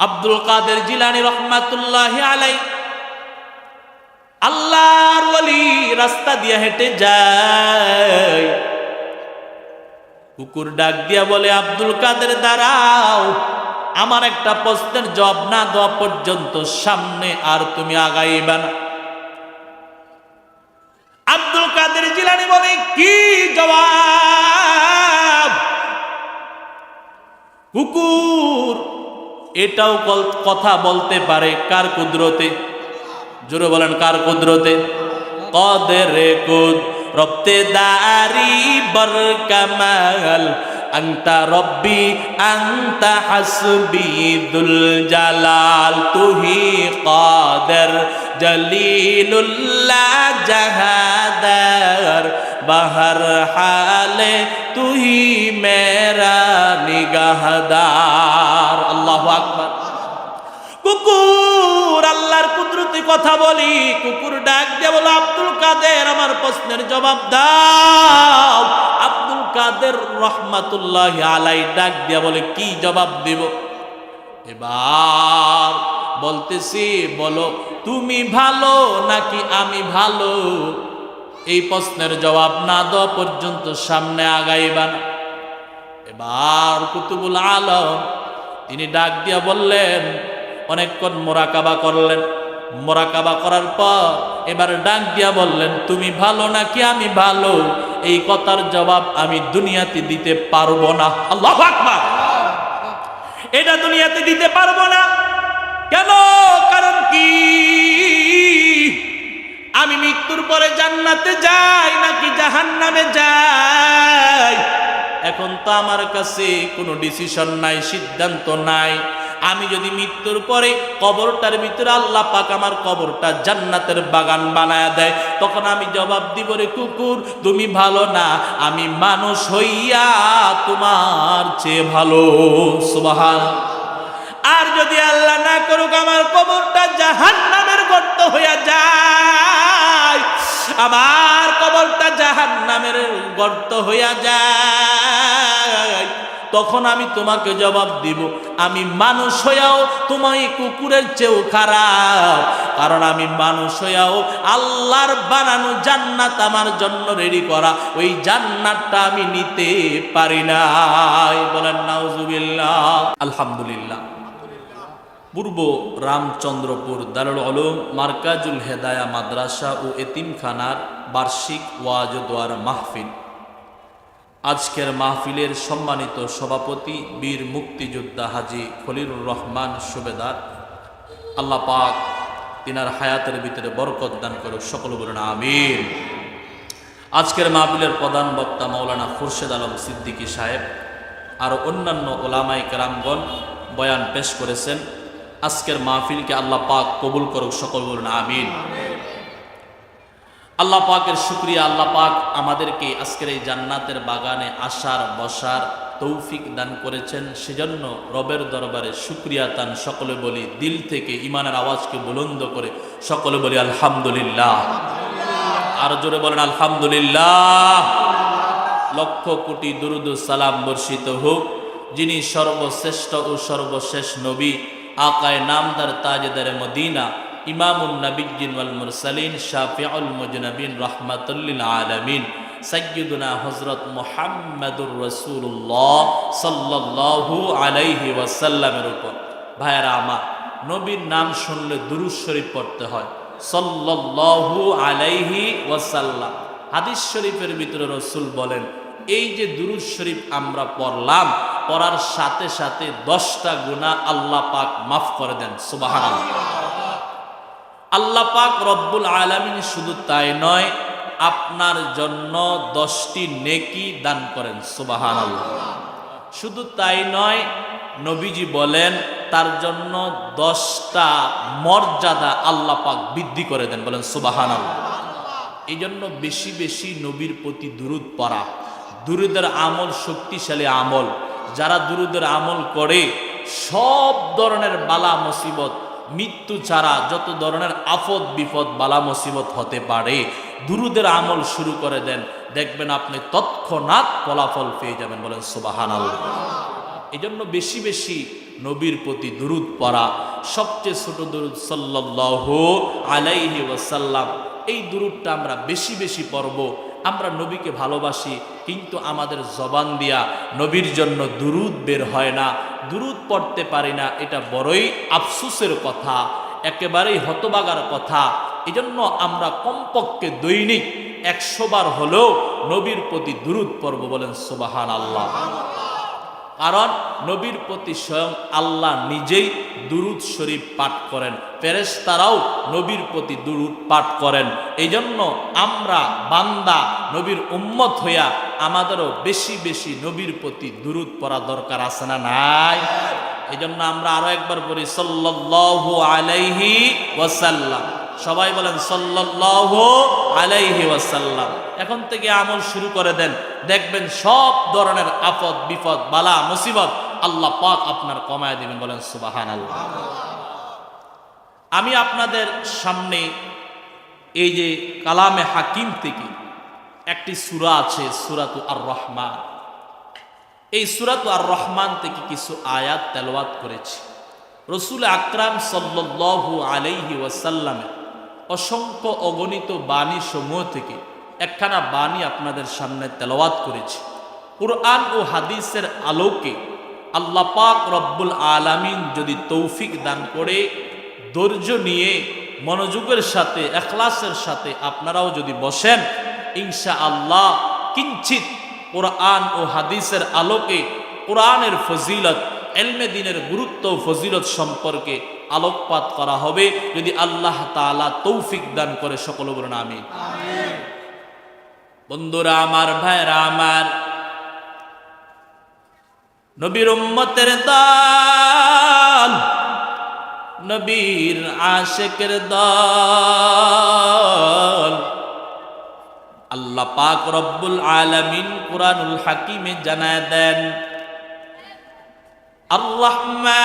আব্দুল কাদের জিলানী রহমাতুল্লাহি আলাইহি আল্লাহর ওলি রাস্তা দিয়ে হেঁটে যায়, কুকুর ডাক দিয়া বলে, আব্দুল কাদের দাঁড়াও, আমার একটা প্রশ্নের জবাব না দেওয়া পর্যন্ত সামনে আর তুমি আগাইবা না। আব্দুল কাদের জিলানী বলে, কি জবাব? কুকুর এটাও কথা বলতে পারে, কার কুদরতে? জোরে বলেন, কার কুদরতে? কদরে কুদ রব্তে দারি বর কামাল আনতা রব্বি আনতা হাসবি দুল জালাল তুহি কাদের জলিলুল্লাহ জাহাদার বাহর হালে তুহি মেরা নিগাহদার। আল্লাহু আকবার। কুকুর আল্লাহর কুদরতি কথা বলি, কুকুর ডাক দিয়ে বলো, আব্দুল কাদের আমার প্রশ্নের জবাব দাও। আব্দুল কাদের রহমাতুল্লাহি আলাইহি ডাক দিয়ে বলে, কি জবাব দিব? এবার বলতেছি, বলো তুমি ভালো নাকি আমি ভালো? এই প্রশ্নের জবাব না দেওয়া পর্যন্ত সামনে আগাইবা না। এবার কুতুবুল আলম তিনি ডাক দিয়া বললেন, অনেকক্ষণ মোরাকাবা করলেন, মোরাকাবা করার পর এবার ডাক দিয়া বললেন, তুমি ভালো নাকি আমি ভালো? এই কথার জবাব আমি দুনিয়াতে দিতে পারবো না। আল্লাহু আকবার। এটা দুনিয়াতে দিতে পারবো না। কেন? কারণ কি? আমি মৃত্যুর পরে জান্নাতে যাই নাকি জাহান্নামে যাই, এখন তো আমার কাছে কোনো ডিসিশন নাই, সিদ্ধান্ত নাই। আমি যদি মৃত্যুর পরে কবরটার ভিতরে আল্লাহ পাক আমার কবরটা জান্নাতের বাগান বানায় দেয়, তখন আমি জবাব দিব, রে কুকুর তুমি ভালো না, আমি মানুষ হইয়া তোমার চেয়ে ভালো। সুবহানাল্লাহ। আর যদি আল্লাহ না করুক আমার কবরটা জাহান্নামের গর্ত হইয়া যায়, আমার কবরটা জাহান্নামের গর্ত হইয়া যায়, তখন আমি তোমাকে জবাব দিব, আমি মানুষ হইয়াও তোমার কুকুরের চেয়েও খারাপ। কারণ আমি মানুষ হইয়াও আল্লাহর বানানো জান্নাত আমার জন্য রেডি করা, ওই জান্নাতটা আমি নিতে পারি নাই। বলেন নাউজুবিল্লাহ। আলহামদুলিল্লাহ। পূর্ব রামচন্দ্রপুর দারুল উলুম মারকাজুল হেদায়া মাদ্রাসা ও এতিমখানার বার্ষিক ওয়াজ ও দোয়ার মাহফিল। আজকের মাহফিলের সম্মানিত সভাপতি বীর মুক্তিযোদ্ধা হাজী খলিলুর রহমান সুবেদার, আল্লাহ পাক তিনার হায়াতের ভিতরে বরকত দান করুক, সকল বলুন আমিন। আজকের মাহফিলের প্রধান বক্তা মাওলানা খুরশেদ আলম সিদ্দিকী সাহেব আর অন্যান্য ওলামায়ে কেরামগণ বয়ান পেশ করেছেন। আজকের মাহফিলকে আল্লাহ পাক কবুল করুক, সকল বলুন আমিন। আল্লাহ পাকের শুকরিয়া, আল্লাহ পাক আমাদেরকে আজকের এই জান্নাতের বাগানে আসার বসার তৌফিক দান করেছেন, সেজন্য রবের দরবারে শুকরিয়া তান সকলে বলি দিল থেকে, ইমানের আওয়াজকে বুলন্দ করে সকলে বলি আলহামদুলিল্লাহ। আর জোরে বলেন আলহামদুলিল্লাহ। লক্ষ কোটি দুরুদ সালাম বর্ষিত হোক যিনি সর্বশ্রেষ্ঠ ও সর্বশেষ নবী, আকায়ে নামদার তাজেদারে মদিনা, ইমামুন নবিয়্যিন ওয়াল মুরসালিন, শাফিউল মুজনাবিন, রাহমাতুল লিল আলামিন, সাইয়্যিদুনা হযরত মুহাম্মাদুর রাসূলুল্লাহ সাল্লাল্লাহু আলাইহি ওয়াসাল্লামের উপর। ভাইরা আমার, নবীর নাম শুনলে দুরূদ শরীফ পড়তে হয়, সাল্লাল্লাহু আলাইহি ওয়াসাল্লাম। হাদিস শরীফের ভিতরে রাসূল বলেন, এই যে দুরূদ শরীফ আমরা পড়লাম, পড়ার সাথে সাথে 10টা গুনাহ আল্লাহ পাক মাফ করে দেন। সুবহানাল্লাহ। আল্লাহ পাক রব্বুল আলামিন শুধু তাই নয়, আপনার জন্য 10টি নেকি দান করেন। সুবহানাল্লাহ। শুধু তাই নয়, নবীজি বলেন তার জন্য 10টা মর্যাদা আল্লাহ পাক বৃদ্ধি করে দেন। বলেন সুবহানাল্লাহ। এই জন্য বেশি বেশি নবীর প্রতি দুরূদ পড়া। দুরূদের আমল শক্তিশালী আমল। যারা দুরূদের আমল করে সব ধরনের বালা মুসিবত, মৃত্যু ছাড়া যত ধরনের আফত বিপদ বালা মুসিবত হতে পারে, দুরূদের আমল শুরু করে দেন, দেখবেন আপনি তৎক্ষণাৎ ফলাফল পেয়ে যাবেন। বলেন সুবহানাল্লাহ। এই জন্য বেশি বেশি নবীর প্রতি দুরূদ পড়া। সবচেয়ে ছোট দুরূদ সাল্লাল্লাহু আলাইহি ওয়াসাল্লাম। এই দুরূদটা আমরা বেশি বেশি পড়ব। আমরা নবীকে ভালোবাসি, কিন্তু আমাদের জবান দিয়া নবীর জন্য দুরূদ বের হয় না, দুরূদ পড়তে পারি না। এটা বড়ই আফসোসের কথা, একেবারেই হতবাগার কথা। এজন্য আমরা কমপক্ষে দৈনিক 100 বার হলেও নবীর প্রতি দুরূদ পড়ব। বলেন সুবহানাল্লাহ। কারণ নবীর প্রতি স্বয়ং আল্লাহ নিজেই দুরূদ শরীফ পাঠ করেন, ফেরেশতারাও নবীর প্রতি দুরূদ পাঠ করেন। এই জন্য আমরা বান্দা নবীর উম্মত হইয়া আমাদেরও বেশি বেশি নবীর প্রতি দুরূদ পড়া দরকার আছে না নাই? এই জন্য আমরা আরো একবার পড়ি সাল্লাল্লাহু আলাইহি ওয়াসাল্লাম। সবাই বলেন সাল্লাল্লাহু আলাইহি ওয়াসাল্লাম। এখন থেকে আমল শুরু করে দেন, দেখবেন সব ধরনের আপদ বিপদ বালা মুসিবত আল্লাহ পাক আপনার কমায় দিবেন। বলেন সুবহানাল্লাহ। আমি আপনাদের সামনে এই যে কালামে হাকিম থেকে একটি সূরা আছে, সূরাতু আর রহমান। এই সূরাতু আর রহমান থেকে কিছু আয়াত তেলাওয়াত করেছি। রাসূল আকরাম সাল্লাল্লাহু আলাইহি ওয়াসাল্লামের অসংখ্য অগণিত বাণী সমূহ থেকে একখানা বাণী আপনাদের সামনে তেলাওয়াত করেছি। কুরআন ও হাদিসের আলোকে আল্লাহ পাক রব্বুল আলামিন যদি তৌফিক দান করে, ধৈর্য নিয়ে মনোযোগের সাথে ইখলাসের সাথে আপনারাও যদি বসেন, ইনশাআল্লাহ কিঞ্চিত কুরআন ও হাদিসের আলোকে কুরআনের ফজিলত, ইলমে দ্বীনের গুরুত্ব ও ফজিলত সম্পর্কে আলোকপাত করা হবে, যদি আল্লাহ তাআলা তৌফিক দান করে। সকলে বলুন আমিন। বন্ধুরা আমার, ভাইরা আমার, নবীর উম্মতের দল, নবীর আশিকের দল, আল্লাহ পাক রব্বুল আলামিন কুরআনুল হাকিমে জানায় দেন, আর রহমান।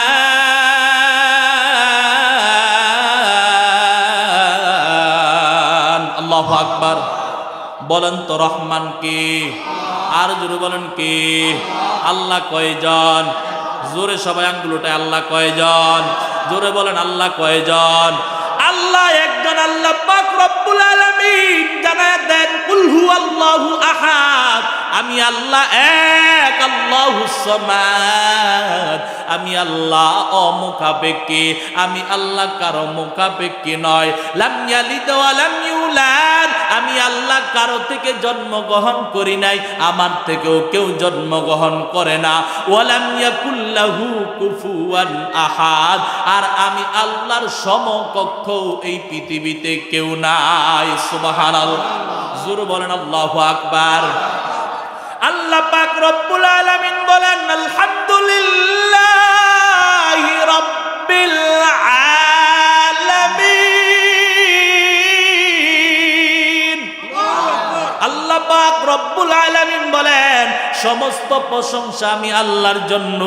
আল্লাহু আকবার। বলেন তো রহমান কে? আর জোরে বলেন কে? আল্লাহ কয়জন? জোরে সবাই আঙ্গুল উঠায়, আল্লাহ কয়জন? জোরে বলেন আল্লাহ কয়জন? আল্লাহ একজন। আল্লাহ পাক রব্বুল আলামিন জানায় দেন, কুল হুয়াল্লাহু আহাদ, আমি আল্লাহ এক, আল্লাহুস সামাদ। আমি আল্লাহ অমুখাপেক্ষী, আমি আল্লাহ কারো মুখাপেক্ষী নয়। লাম ইয়ালিদ ওয়া লাম ইউলাদ, আমি আল্লাহ কারো থেকে জন্মগ্রহণ করি নাই, আমার থেকেও কেউ জন্মগ্রহণ করে না। ওয়া লাম ইয়াকুল লাহু কুফুয়ান আহাদ, আর আমি আল্লাহর সমকক্ষ এই পৃথিবীতে কেউ নাই। সুবহানাল্লাহ। জোরে বলেন আল্লাহু আকবার। আল্লাহ পাক রব্বুল আলামিন বলেন, আলহামদুলিল্লাহি রাব্বিল আলামিন। আল্লাহ পাক রব্বুল আলামিন বলেন, সমস্ত প্রশংসা আমি আল্লাহর জন্য,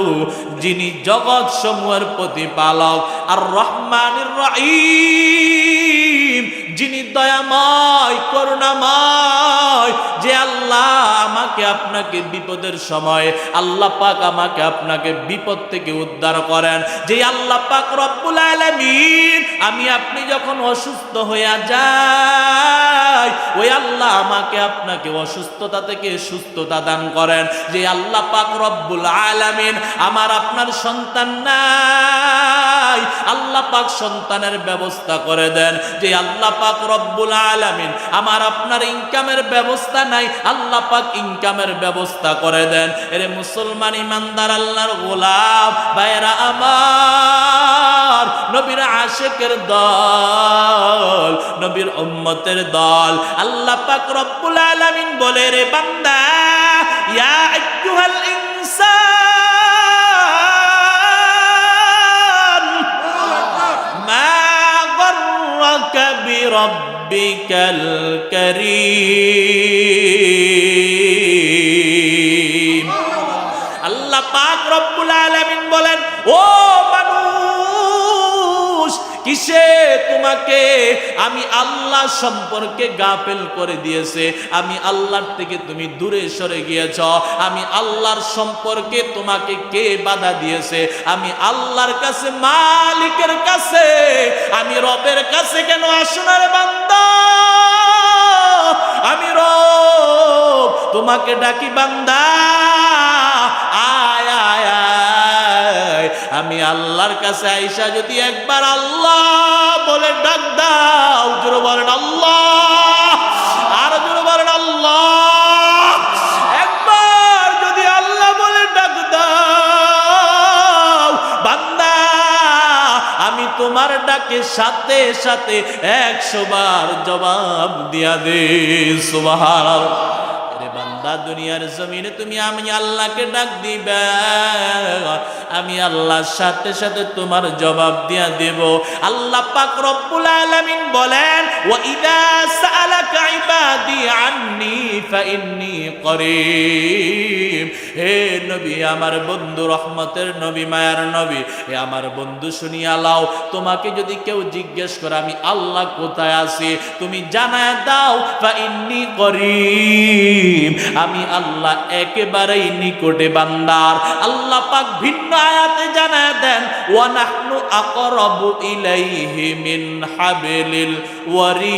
যিনি জগৎ সমূহের প্রতিপালক, আর রহমানির রহিম, যিনি দয়াময় করুণাময়। যে আল্লাহ আমাকে আপনাকে বিপদের সময় আল্লাহ পাক আমাকে আপনাকে বিপদ থেকে উদ্ধার করেন। যে আল্লাহ পাক রব্বুল আলামিন আমি আপনি যখন অসুস্থ হইয়া যাই, ওই আল্লাহ আমাকে আপনাকে অসুস্থতা থেকে সুস্থতা দান করেন। যে আল্লাহ পাক রব্বুল আলামিন আমার আপনার সন্তান নাই, আল্লাহ পাক সন্তানের ব্যবস্থা করে দেন। যে আল্লাহ পাক রব্বুল আলামিন আমার আপনার ইনকামের ব্যবস্থা নাই, আল্লাহ পাক ইনকামের ব্যবস্থা করে দেন। এরে মুসলমান ইমানদার আল্লাহর গোলাম ভাইরা আমার, নবীর আশিকের দল, নবীর উম্মতের দল, আল্লাহ পাক রব্বুল আলামিন বলে, রে বান্দা, ইয়া আইয়ুহাল ইনসান মা গররাকা বিরাব্বিকাল কারীম। আল্লাহ পাক রব্বুল আলামিন বলেন, ও মানুষ, কিসে তোমাকে আমি আল্লাহ সম্পর্কে গাফেল করে দিয়েছে? আমি আল্লাহর থেকে তুমি দূরে সরে গিয়েছ। আমি আল্লাহর সম্পর্কে তোমাকে কে বাধা দিয়েছে? আমি আল্লাহর কাছে, মালিকের কাছে, আমি রবের কাছে কেন আসো না রে বান্দা? আমি রব তোমাকে ডাকি, বান্দা আয় আয় আয়। আমি আল্লাহর কাছে আইসা যদি একবার আল্লাহ বলে ডাক দাও, জোরে বলেন আল্লাহ, আর জোরে বলেন আল্লাহ। একবার যদি আল্লাহ বলে ডাক দাও, বান্দা আমি তোমার ডাকে সাথে সাথে 100 বার জবাব দিয়া দে। সুবহানাল্লাহ। আরে বান্দা, দুনিয়ার জমিনে তুমি আমি আল্লাহকে ডাক দিবা, আমি আল্লাহর সাথে সাথে তোমার জবাব দিয়া দেব। আল্লাহ পাক রব্বুল আলামিন বলেন, ওয়া ইযা সাআলাকা ইবাদি আন্নী ফাইন্নী করিব। হে নবী, আমার বন্ধু, রহমতের নবী, মায়ার নবী, হে আমার বন্ধু শুনিয়া লাও, তোমাকে যদি কেউ জিজ্ঞেস করে আমি আল্লাহ কোথায় আছি, তুমি জানায়া দাও ফাইন্নী করিব, আমি আল্লাহ একেবারেই নিকটে বান্দার। আল্লাহ পাক ভিন্ন আয়াতে জানায়া দেন, ওয়া নাহনু আকরাবু ইলাইহি মিন হাবিলিল ওয়ারিদ।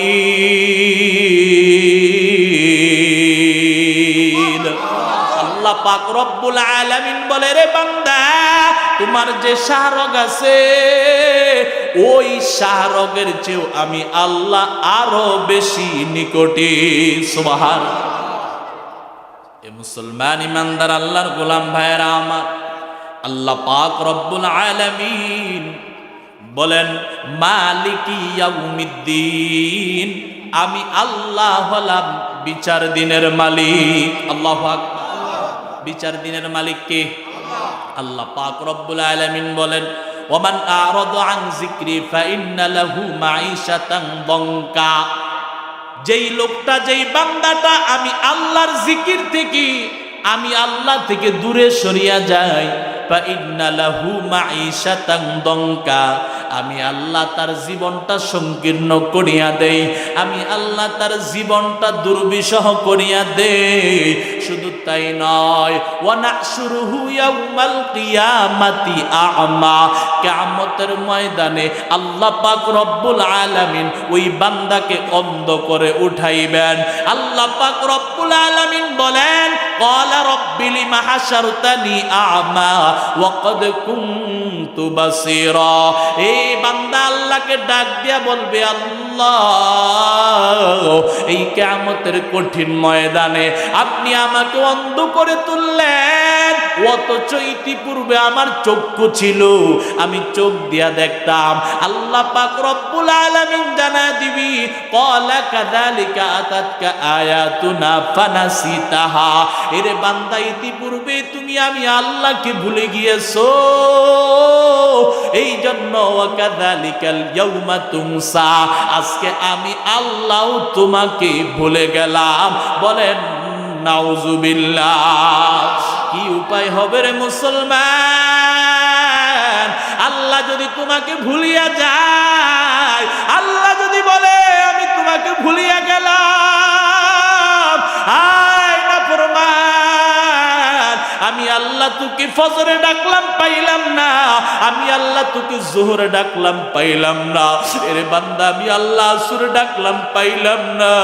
আল্লাহ পাক রব্বুল আলামিন বলে, রে বান্দা, তোমার যে শাহরগ আছে, ওই শাহরগের চেয়েও আমি আল্লাহ আরো বেশি নিকটে। সুবহানাল্লাহ। এ মুসলমান ইমানদার আল্লাহর গোলাম ভাইয়েরা আমার, আল্লাহ পাক রব্বুল আলামিন বলেন, মালিকি ইয়াউমিদ্দিন, আমি আল্লাহ হলাম বিচার দিনের মালিক। আল্লাহু আকবার। বিচার দিনের মালিক কে? আল্লাহ পাক রব্বুল আলামিন বলেন, ওমান আরাদা আন যিকরি ফাইন্না লাহু মাঈশাতান দঙ্কা। যেই লোকটা, যেই বান্দাটা আমি আল্লাহর জিকির থেকে, আমি আল্লাহ থেকে দূরে সরিয়া যাই, ফাইন্না লাহু মাঈশাতান দঙ্কা, আমি আল্লাহ তার জীবনটা সংকীর্ণ করিয়া দেই, আমি আল্লাহ তার জীবনটা দুর্বিষহ করিয়া দেই। শুধু তাই নয়, ওয়া নাহশুরুহু ইয়াউমাল কিয়ামাতি আ'মা, কিয়ামতের ময়দানে আল্লাহ পাক রব্বুল আলামিন ওই বান্দাকে অন্ধ করে উঠাইবেন। আল্লাহ পাক রব্বুল আলামিন বলেন, ক্বালা রাব্বি লিমা হাশারতানি আ'মা ওয়া ক্বাদ কুনতু বাসীরা। এই বান্দা আল্লাহকে ডাক দিয়া বলবে, আল্লাহ, এই কিয়ামতের কঠিন ময়দানে আপনি আমাকে অন্ধ করে তুললেন, অথচ ইতিপূর্বে আমার চক্ষু ছিল, আমি চোখ দিয়া দেখতাম। আল্লাহ পাক রব্বুল আলামিন জানা দিবি, ক্বালা কাযালিকা আতাতকা আয়াতুনা ফানাসিতাহা। এরে বান্দা, ইতিপূর্বে তুমি আমি আল্লাহকে ভুলে গিয়েছো, এই জন্য ওয়া কাযালিকাল ইয়াউমা তুনসা, আজকে আমি আল্লাহ তোমাকে ভুলে গেলাম। বলেন নাউজুবিল্লাহ। কি উপায় হবে রে মুসলমান? আল্লাহ যদি তোমাকে ভুলিয়া যায়, আল্লাহ যদি বলে আমি তোমাকে ভুলিয়া গেলাম, আয় নাফরমান, আমি আল্লাহ তোকে ফজরে ডাকলাম পাইলাম না, আমি আল্লাহ তোকে জোহরে ডাকলাম পাইলাম না, এরে বান্দা আমি আল্লাহ আসরে ডাকলাম পাইলাম না,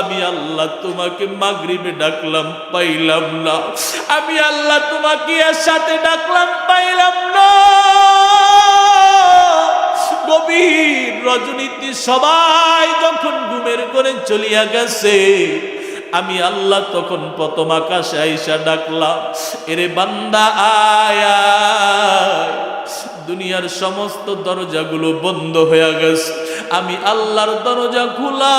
আমি আল্লাহ তোমাকে মাগরিবে ডাকলাম পাইলাম না, আমি আল্লাহ তোমাকে এর সাথে ডাকলাম পাইলাম না। গভীর রজনীতে সবাই যখন ঘুমের করে চলিয়া গেছে, আমি আল্লাহ তখন প্রথম আকাশে আইসা ডাকলাম, এরে বান্দা আয় আয়। দুনিয়ার সমস্ত দরজাগুলো বন্ধ হয়ে গেছে, আমি আল্লাহর দরজা খোলা,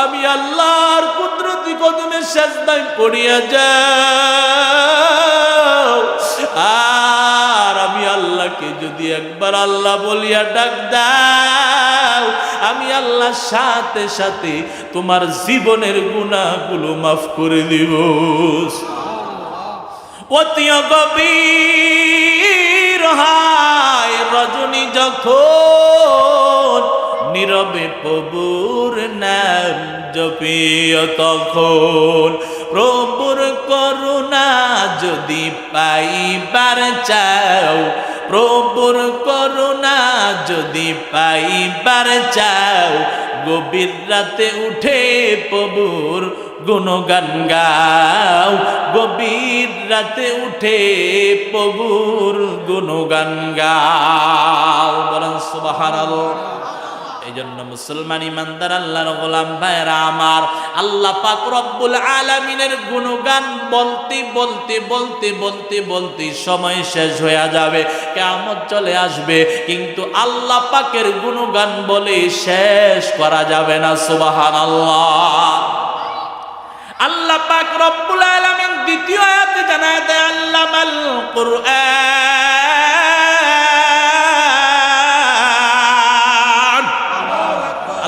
আমি আল্লাহর কুদরতি কদমে সেজদায় পড়িয়া যাও। আর আমি আল্লাহকে যদি একবার আল্লাহ বলিয়া ডাক দাও, আমি আল্লাহ সাথে সাথে তোমার জীবনের গুনাহগুলো মাফ করে দিব। অতি গভীর নীরবে প্রভুর নাম জপিও তখন। প্রভুর করুণা যদি পাইবার চাও, প্রভুর করুণা যদি পাইবার চাও, গভীর রাতে উঠে প্রভুর গুণগান গাও, গভীর রাতে উঠে প্রভুর গুণগান গাও। বলেন সুবহানাল্লাহ। এই জন্য মুসলমান ইমানদার আল্লাহর গোলাম ভাইরা আমার, আল্লাহ পাক রব্বুল আলামিনের গুণগান বলতে বলতে বলতে বলতে বলতে সময় শেষ হয়ে যাবে, কিয়ামত চলে আসবে, কিন্তু আল্লাহ পাকের গুণগান বলে শেষ করা যাবে না। সুবহানাল্লাহ। আল্লাহ পাক রব্বুল আলামিন দ্বিতীয় আয়াতে জানায় দেয় আল্লামাল কুরআন।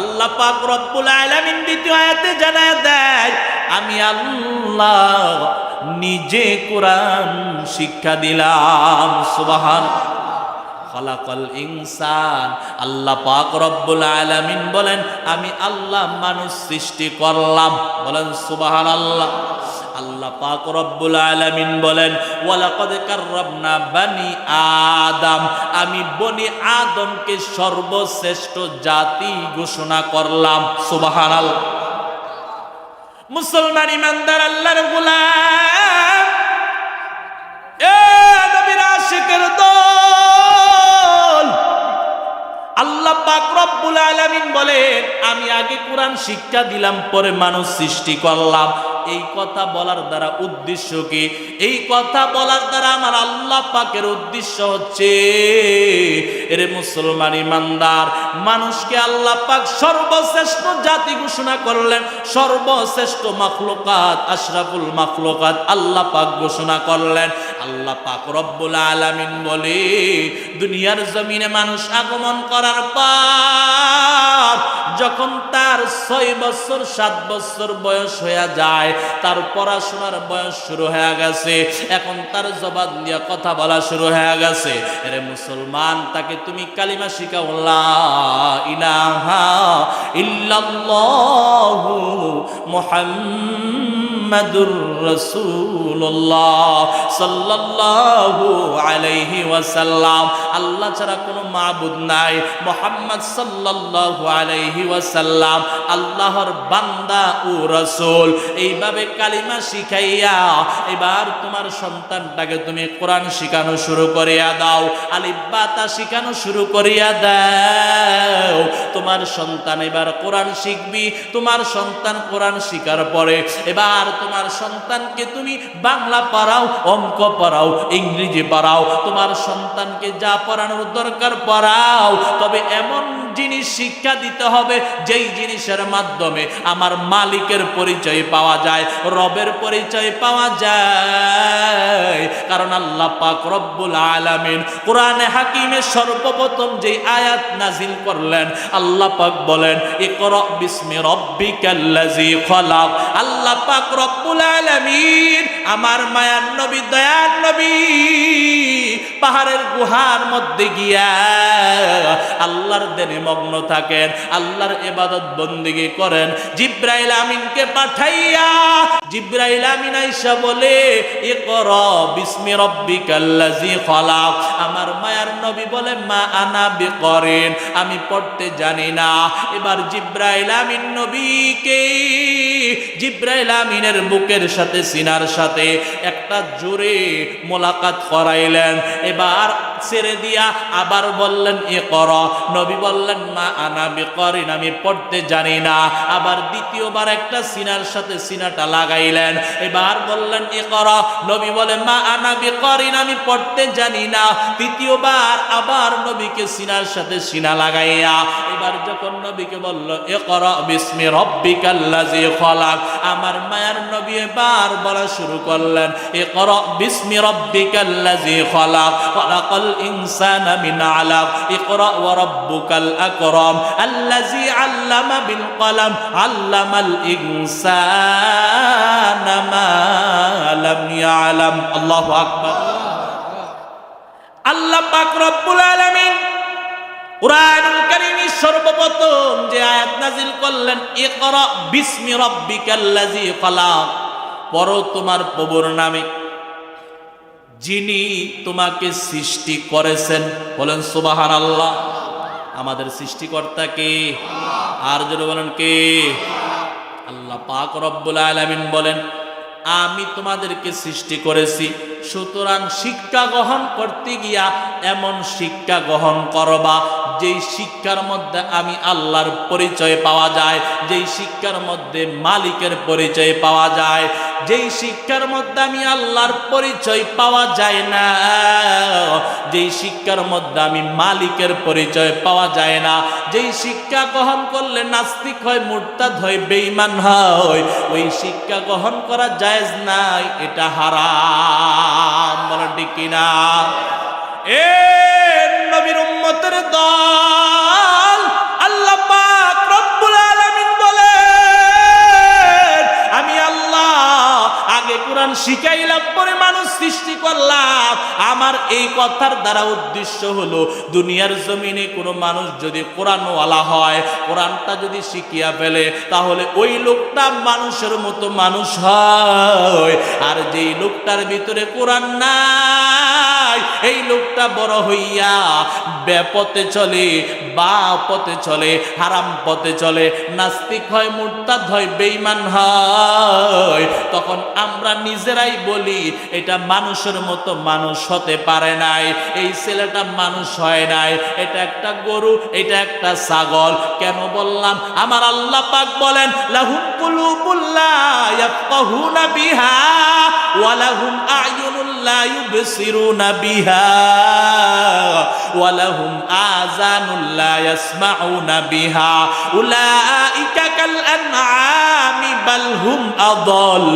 আল্লাহ পাক রব্বুল আলামিন দ্বিতীয় আয়াতে জানায় দেয় আমি আল্লাহ নিজে কোরআন শিক্ষা দিলাম। সুবহানাল্লাহ। খলাকাল ইনসান, আল্লাহ পাক রব্বুল আলামিন বলেন আমি আল্লাহ মানুষ সৃষ্টি করলাম। বলেন সুবহানাল্লাহ। আল্লাহ পাক রব্বুল আলামিন বলেন ওয়ালাকাদ কাররামনা বানি আদম, আমি বনি আদমকে সর্বশ্রেষ্ঠ জাতি ঘোষণা করলাম। সুবহানাল্লাহ। মুসলমান ইমানদার আল্লাহর গোলাম, এ নবীর আশিকের দল, আল্লাহ পাক রব্বুল আলামিন বলেন আমি আগে কোরআন শিক্ষা দিলাম, পরে মানুষ সৃষ্টি করলাম। এই কথা বলার দ্বারা উদ্দেশ্য কি? এই কথা বলার দ্বারা আমার আল্লাহ পাকের উদ্দেশ্য হচ্ছে, এরে মুসলমান ইমানদার, মানুষকে আল্লাহ পাক সর্বশ্রেষ্ঠ জাতি ঘোষণা করলেন, সর্বশ্রেষ্ঠ মাখলুকাত, আশরাফুল মাখলুকাত আল্লাহ পাক ঘোষণা করলেন। আল্লাহ পাক রব্বুল আলামিন বলে দুনিয়ার জমিনে মানুষ আগমন করার পর যখন তার 6 বছর 7 বছর বয়স হয়ে যায়, তার পড়াশোনার বয়স শুরু হয়ে গেছে, এখন তার জবান দিয়ে কথা বলা শুরু হয়ে গেছে। আরে মুসলমান, তাকে তুমি কালিমা শিখাও, লা ইলাহা ইল্লাল্লাহু মুহাম্মাদুর রাসূলুল্লাহ সাল্লাল্লাহু আলাইহি ওয়াসাল্লাম, আল্লাহ ছাড়া কোনো মাবুদ নাই, মুহাম্মদ সাল্লাল্লাহু আলাইহি ওয়াসাল্লাম আল্লাহর বান্দা ও রাসূল। এইভাবে কালিমা শিখাইয়া এবার তোমার সন্তানটাকে তুমি কোরআন শিখানো শুরু করিয়া দাও, আলিফ বা তা শিখানো শুরু করিয়া দাও। তোমার সন্তান এবার কোরআন শিখবি। তোমার সন্তান কোরআন শিখার পরে এবার তোমার সন্তানকে তুমি বাংলা পড়াও, অঙ্ক পড়াও, ইংরেজি পড়াও, তোমার সন্তানকে যা পড়ানোর দরকার পড়াও। তবে এমন জিনিস শিক্ষা দিতে হবে যেই জিনিসের মাধ্যমে আমার মালিকের পরিচয় পাওয়া যায়, রবের পরিচয় পাওয়া যায়। কারণ আল্লাহ পাক রব্বুল আলামিন কোরআনে হাকিমে সর্বপ্রথম যে আয়াত নাজিল করলেন, আল্লাহ পাক বলেন ইকরা বিসমি রাব্বিকাল্লাযী খলাক। আল্লাহ পাক রব্বুল আলামিন আমার মায়ার নবী, দয়ার নবী পাহাড়ের গুহার মধ্যে গিয়া আল্লাহর দেনে মগ্ন থাকেন, আল্লাহর ইবাদত বন্দেগী করেন। জিবরাইল আমিনকে পাঠাইয়া জিবরাইল আমিন আইসা বলে ইকরা বিসমি রাব্বিকাল্লাযী খলাক। আমার মায়ার নবী বলে মা আনা বিকরিন, আমি পড়তে জানি না। এবার জিবরাইল আমিন নবীকে জিবরাইল আমিনের বুকের সাথে সিনার সাথে একটা জোরে মোলাকাত করাইলেন। এবার ছেড়ে দিয়া আবার বললেন ইকরা। নবী বললেন মা আনা বিকরিন, আমি পড়তে জানি না। আবার দ্বিতীয়বার একটা সিনার সাথে সিনাটা লাগাইলেন। এবার বললেন ইকরা। নবী বলে মা আনা বিকরিন, আমি পড়তে জানি না। তৃতীয়বার আবার নবীকে সিনার সাথে সিনা লাগাইয়া এবার যখন নবীকে বলল ইকরা বিসমি রাব্বিকাল্লাযী খলাক, আমার মায়ার নবী এবার বলা শুরু করলেন ইকরা বিসমি রাব্বিকাল্লাযী খলাক, খলাকাল ইনসানা মিন আলাক, ইকরা ওয়া রাব্বুকাল আকরাম আল্লাযী আল্লামা বিল কলম আল্লামাল ইনসানা মা লাম ইয়ালাম। আল্লাহু আকবার। আল্লাহ পাক রব্বুল আলামিন কুরআনুল কারীম সর্বপ্রথম যে আয়াত নাজিল করলেন, ইকরা বিসমি রাব্বিকাল্লাযী খালাক, পড়ো তোমার প্রভুর নামে যিনি তোমাকে সৃষ্টি করেছেন। বলেন সুবহানাল্লাহ। আমাদের সৃষ্টিকর্তা কে? আর জোরে বলেন কে? আল্লাহ পাক রব্বুল আলামিন বলেন, আমি তোমাদেরকে সৃষ্টি করেছি, সুতরাং শিক্ষা গ্রহণ করতে গিয়া এমন শিক্ষা গ্রহণ করবা যেই শিক্ষার মধ্যে আমি আল্লাহর পরিচয় পাওয়া যায়, যেই শিক্ষার মধ্যে মালিকের পরিচয় পাওয়া যায়। যেই শিক্ষার মধ্যে আমি আল্লাহর পরিচয় পাওয়া যায় না, যেই শিক্ষার মধ্যে আমি মালিকের পরিচয় পাওয়া যায় না, যেই শিক্ষা গ্রহণ করলে নাস্তিক হয়, মুরতাদ হয়, বেঈমান হয়, ওই শিক্ষা গ্রহণ করা জায়েজ নাই, এটা হারাম। বলেন ঠিক কিনা? এ নবীর উম্মতের দল, আল্লাহ পাক রব্বুল আলামিন বলেন, আমি আল্লাহ আগে কোরআন শিখাইলাম, পরে মানুষ সৃষ্টি করলাম। আমার এই কথার দ্বারা উদ্দেশ্য হলো, দুনিয়ার জমিনে কোনো মানুষ যদি কোরআনওয়ালা হয়, কোরআনটা যদি শিখিয়া ফেলে, তাহলে ওই লোকটা মানুষের মতো মানুষ হয়। আর যেই লোকটার ভিতরে কোরআন নাই, এই লোকটা বড় হইয়া বেপথে চলে, বা পথে চলে, হারাম পথে চলে, নাস্তিক হয়, মুরতাদ হয়, বেঈমান হয়। তখন আমরা নিজেরাই বলি, এটা মানুষের মতো মানুষ হতে পারে নাই, এই ছেলেটা মানুষ হয় নাই, এটা একটা গরু, এটা একটা ছাগল। কেন বললাম? আমার আল্লাহ পাক বলেন, লাহুম কুলুবুল লা ইয়াফকাহুনা বিহা ওয়া লাহুম আ'য়ুনুল লা ইউবসিরুনা বিহা ওয়া লাহুম আযানুল লা ইয়াসমাউনা বিহা উলাইকা কাল আনআমি বাল হুম আযাল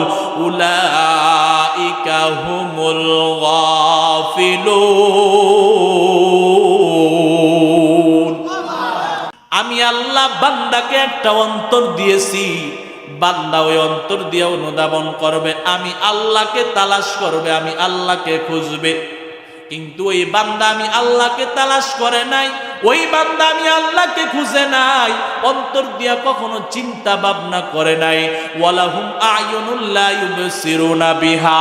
উলাইকা হুমুল গাফিলুন। আমি আল্লাহ বান্দাকে একটা অন্তর দিয়েছি, বান্দা ওই অন্তর দিয়ে অনুধাবন করবে, আমি আল্লাহকে তালাশ করবে, আমি আল্লাহকে খুঁজবে। কিন্তু ওই বান্দা আমি আল্লাহকে তালাশ করে নাই, ওই বান্দা আমি আল্লাহকে খুঁজে নাই, অন্তর দিয়া কখনো চিন্তা ভাবনা করে নাই। ওয়ালাহুম আ'য়ুনুল লা ইউবসিরুনা বিহা,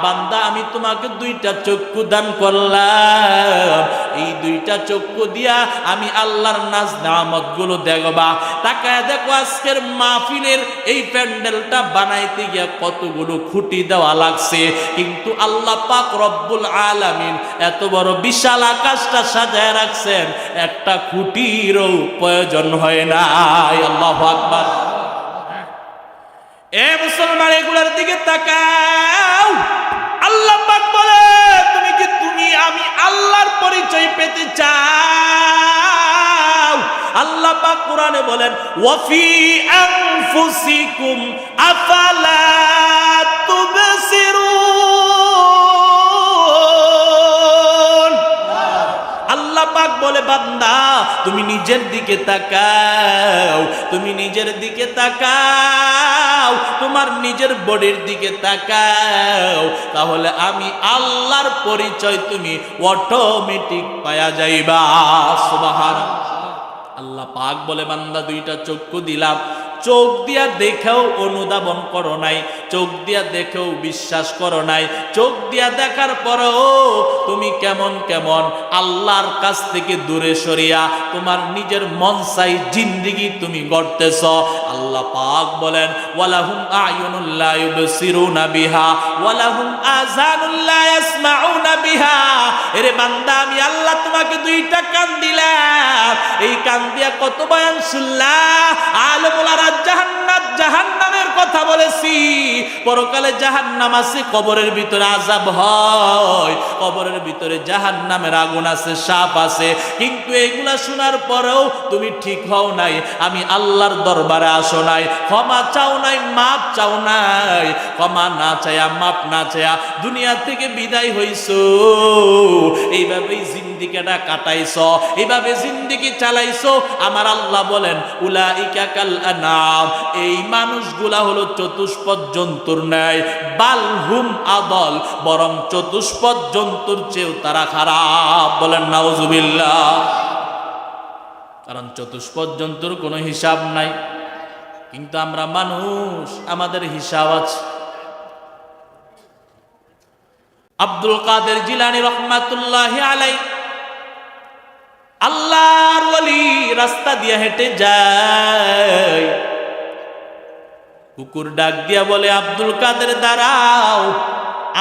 বান্দা আমি তোমাকে দুইটা চক্ষু দান করলাম, এই দুইটা চক্ষু দিয়া আমি আল্লাহর নাজ নিয়ামত গুলো দেখবা। তাকায় দেখো আজকের মাহফিলের এই প্যান্ডেলটা বানাইতে গিয়া কতগুলো খুঁটি দেওয়া লাগছে, কিন্তু আল্লাহ পাক রব্বুল আলামিন এত বড় বিশাল আকাশটা সাজায় রাখছেন, একটা খুঁটিরও প্রয়োজন হয় নাই। আল্লাহু আকবার। এ মুসলমান, এগুলোর দিকে তাকাও। আল্লাহ পাক বলে, তুমি আমি আল্লাহর পরিচয় পেতে চাও? আল্লাহ পাক কোরআনে বলেন, ওয়াফি আনফুসিকুম আফালা তুবসিরুন। আল্লাহ পাক বলে, বান্দা তুমি নিজের দিকে তাকাও, তুমি নিজের দিকে তাকাও, তোমার নিজের বডির দিকে তাকাও, তাহলে আমি আল্লাহর পরিচয় তুমি অটোমেটিক পায়া যাইবা। সুবহানাল্লাহ। আল্লাহ পাক বলে, বান্দা দুইটা চক্ষু দিলাম, চোখ দিয়া দেখেও অনুধাবন করো নাই, চোখ দিয়া দেখেও বিশ্বাস করো নাই, চোখ দিয়া দেখার পরেও তুমি কেমন কেমন আল্লাহর কাছ থেকে দূরে সরিয়া তোমার নিজের মন চাই জিন্দেগি তুমি গড়তেছ। আল্লাহ পাক বলেন, ওয়ালাহুম আ'য়ুনুল লা ইউবসিরুনা বিহা ওয়ালাহুম আযানুল লা ইয়াসমাউনা বিহা। এরে বান্দা, আমি আল্লাহ তোমাকে দুইটা কান দিলাম, এই কান দিয়া কত বয়ান শুনলা, আলেমুল আরাজ জাহান্নামের কথা বলেছি, পরকালে জাহান্নাম আছে, কবরের ভিতরে আযাব হয়, কবরের ভিতরে জাহান্নামের আগুন আছে, সাপ আছে, কিন্তু এগুলা শোনার পরেও তুমি ঠিক হও নাই, আমি আল্লাহর দরবারে আসো নাই, ক্ষমা চাও নাই, মাপ চাও নাই, ক্ষমা না চায়া, মাপ না চায়া দুনিয়া থেকে বিদায় হইছো। এইভাবেই জিন্দেগিটা কাটাইছ, এইভাবে জিন্দেগি চালাইছো। আমার আল্লাহ বলেন, উলাইকা কাল আনআম, এই মানুষগুলা হলো চতুষ্পদ জন্তুর ন্যায়, বালহুম আদল, বরং চতুষ্পদ জন্তুর চেয়েও তারা খারাপ। বলেন নাউজুবিল্লাহ। কারণ চতুষ্পদ জন্তুর কোনো হিসাব নাই, কিন্তু আমরা মানুষ, আমাদের হিসাব আছে। আব্দুল কাদের জিলানী রহমাতুল্লাহি আলাইহি আল্লাহর ওলি রাস্তা দিয়ে হেঁটে যায়, কুকুর ডাক দিয়া বলে, আব্দুল কাদের দাঁড়াও,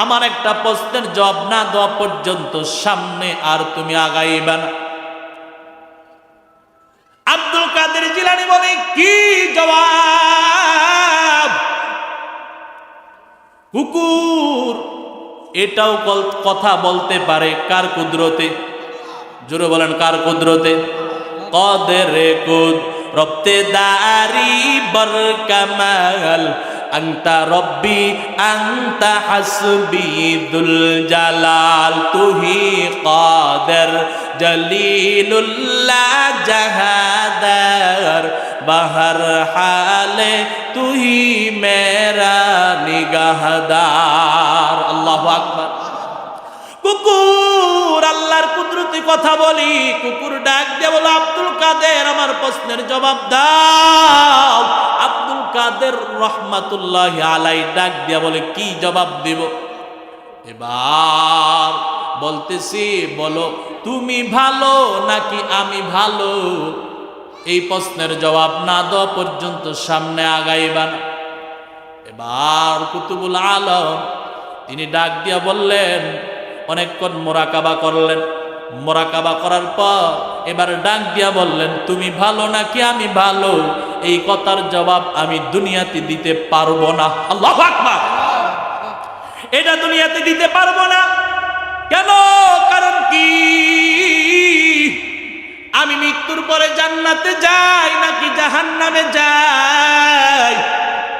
আমার একটা প্রশ্নের জবাব না দেওয়া পর্যন্ত সামনে আর তুমি আগাইবা না। আব্দুল কাদের জিলানী বলে, কি জবাব? কুকুর এটাও কথা বলতে পারে, কার কুদরতে? জোরে বলেন, কার কুদরতে? কদরে কুদ রব্তে দারি বর কামাল আনতা রব্বি আনতা হাসবি দুল জালাল তুহি কাদের জলিলুল্লাহ জাহাদার বাহার হালে তুহি মেরা নিগাহদার। আল্লাহু আকবার। কুকুর আল্লাহর কুদরতি কথা বলি, কুকুর ডাক দিয়ে বলো, আব্দুল কাদের আমার প্রশ্নের জবাব দাও। আব্দুল কাদের রহমাতুল্লাহি আলাইহি ডাক দিয়ে বলে, কি জবাব দিব? এবার বলতেছি, বলো তুমি ভালো নাকি আমি ভালো? এই প্রশ্নের জবাব না দেওয়া পর্যন্ত সামনে আগাইবা না। এবার কুতুবুল আলম তিনি ডাক দিয়া বললেন, অনেকক্ষণ মোরাকাবা করলেন, মোরাকাবা করার পর এবার ডাক দিয়া বললেন, তুমি ভালো নাকি আমি ভালো? এই কথার জবাব আমি দুনিয়াতে দিতে পারবো না। আল্লাহু আকবার। এটা দুনিয়াতে দিতে পারবো না। কেন? কারণ কি? আমি মৃত্যুর পরে জান্নাতে যাই নাকি জাহান্নামে যাই,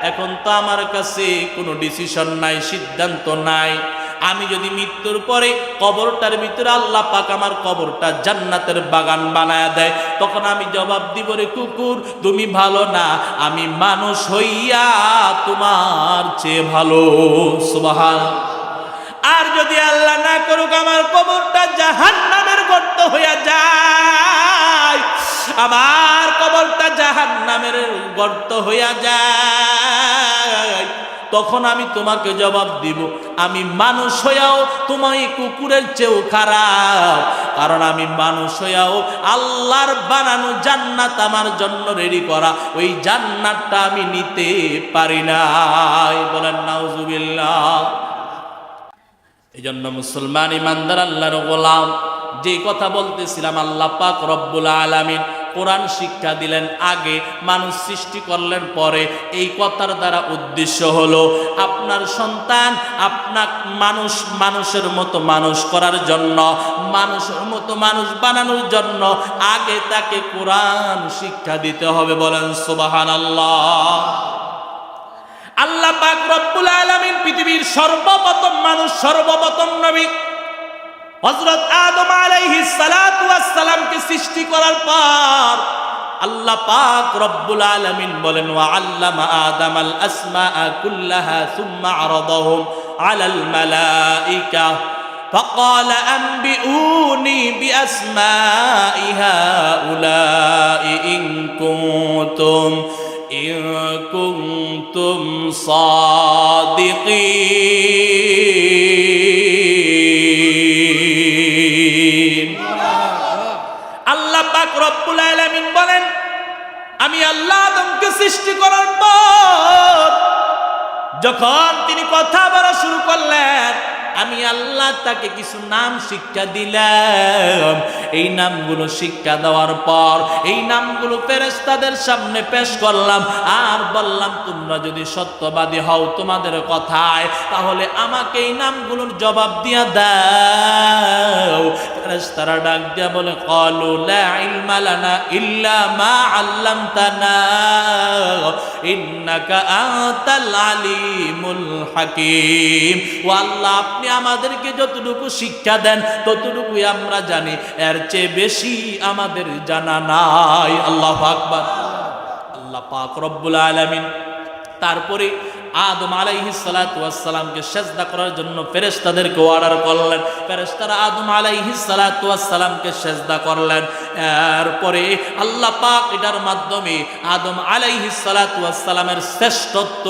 এখন তো আমার কাছে কোনো ডিসিশন নাই, সিদ্ধান্ত নাই। আমি যদি মৃত্যুর পরে কবরটার ভিতরে আল্লাহ পাক আমার কবরটা জান্নাতের বাগান বানায়া দেয়, তখন আমি জবাব দিব, রে কুকুর তুমি ভালো না, আমি মানুষ হইয়া তোমার চেয়ে ভালো। সুবহানাল্লাহ। আর যদি আল্লাহ না করুক আমার কবরটা জাহান্নামের গর্ত হইয়া যায়, আমার কবরটা জাহান্নামের গর্ত হইয়া যায়, তখন আমি তোমাকে জবাব দিব, আমি মানুষ হইয়াও তোমার কুকুরের চেয়েও খারাপ। কারণ আমি মানুষ হইয়াও আল্লাহর বানানো জান্নাত আমার জন্য রেডি করা, ওই জান্নাতটা আমি নিতে পারি নাই। বলেন নাউজুবিল্লাহ। এই জন্য মুসলমান ইমানদার আল্লাহর গোলাম, যে কথা বলতেছিলাম, আল্লাহ পাক রব্বুল আলামিন কোরআন শিক্ষা দিলেন আগে, মানুষ সৃষ্টি করলেন পরে। এই কথার দ্বারা উদ্দেশ্য হলো আপনার সন্তান আপনার মানুষের মতো মানুষ করার জন্য, মানুষের মতো মানুষ বানানোর জন্য আগে তাকে কোরআন শিক্ষা দিতে হবে। বলেন সুবহানাল্লাহ। আল্লাহ পাক রব্বুল আলামিন পৃথিবীর সর্বপ্রথম মানুষ, সর্বপ্রথম নবী হযরত আদম আলাইহিস সালাতু ওয়াস সালামকে সৃষ্টি করার পর আল্লাহ পাক রব্বুল আলামিন বলেন, ওয়া আল্লামা আদামাল আসমাআ কুল্লাহা সুম্মা আরাদাহুম আলাল মালাইকা فقال أنبئوني بأسماء هؤلاء إن كنتم صادقين। আল্লাহ পাক রব্বুল আলামিন বলেন, আমি আল্লাহ আদমকে সৃষ্টি করার পর যখন তিনি কথা বলা শুরু করলেন, আমি আল্লাহ তাকে কিছু নাম শিক্ষা দিলাম। এই নামগুলো শিক্ষা দেওয়ার পর এই নামগুলো ফেরেশতাদের সামনে পেশ করলাম, আর বললাম, তোমরা যদি সত্যবাদী হও তোমাদের কথায়, তাহলে আমাকে এই নামগুলোর জবাব দিয়া দাও। ফেরেশতারা ডাক দিয়া বলে, ক্বালু লা ইলমা লানা ইল্লা মা আল্লামতানা ইন্নাকা আনতাল আলিমুল হাকীম। ও আল্লাহ, আপনি আমাদেরকে যতটুকু শিক্ষা দেন ততটুকুই আমরা জানি, এর চেয়ে বেশি আমাদের জানা নাই। আল্লাহু আকবার। আল্লাহ পাক রব্বুল আলামিন তারপরে আদম আলাইহিস সালাতু ওয়াস সালামকে সিজদা করার জন্য ফেরেশতাদেরকে অর্ডার করলেন। ফেরেশতারা আদম আলাইহিস সালাতু ওয়াস সালামকে সিজদা করলেন। এরপরে আল্লাহ পাক এটার মাধ্যমে আদম আলাইহিস সালাতু ওয়াস সালামের শ্রেষ্ঠত্ব,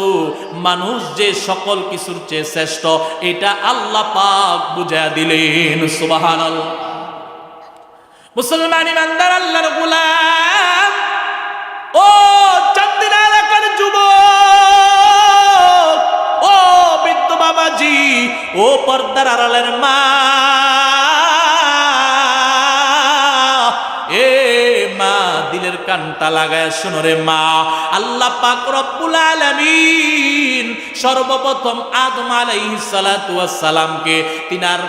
মানুষ যে সকল কিছুর চেয়ে শ্রেষ্ঠ, এটা আল্লাহ পাক বুঝায়া দিলেন। সুবহানাল্লাহ। মুসলমান ইমানদার আল্লাহর গোলাম, ও চান্দিনা এলাকার যুবক, ও বৃদ্ধ বাবাজি, ও পর্দার আড়ালের মা, এ মা, দিলের কানটা লাগায় শুনো রে মা। আল্লাহ পাক রব্বুল আলামিন সর্বপ্রথম আদম আলাইহিস সালাতু ওয়াস সালামকে তিনার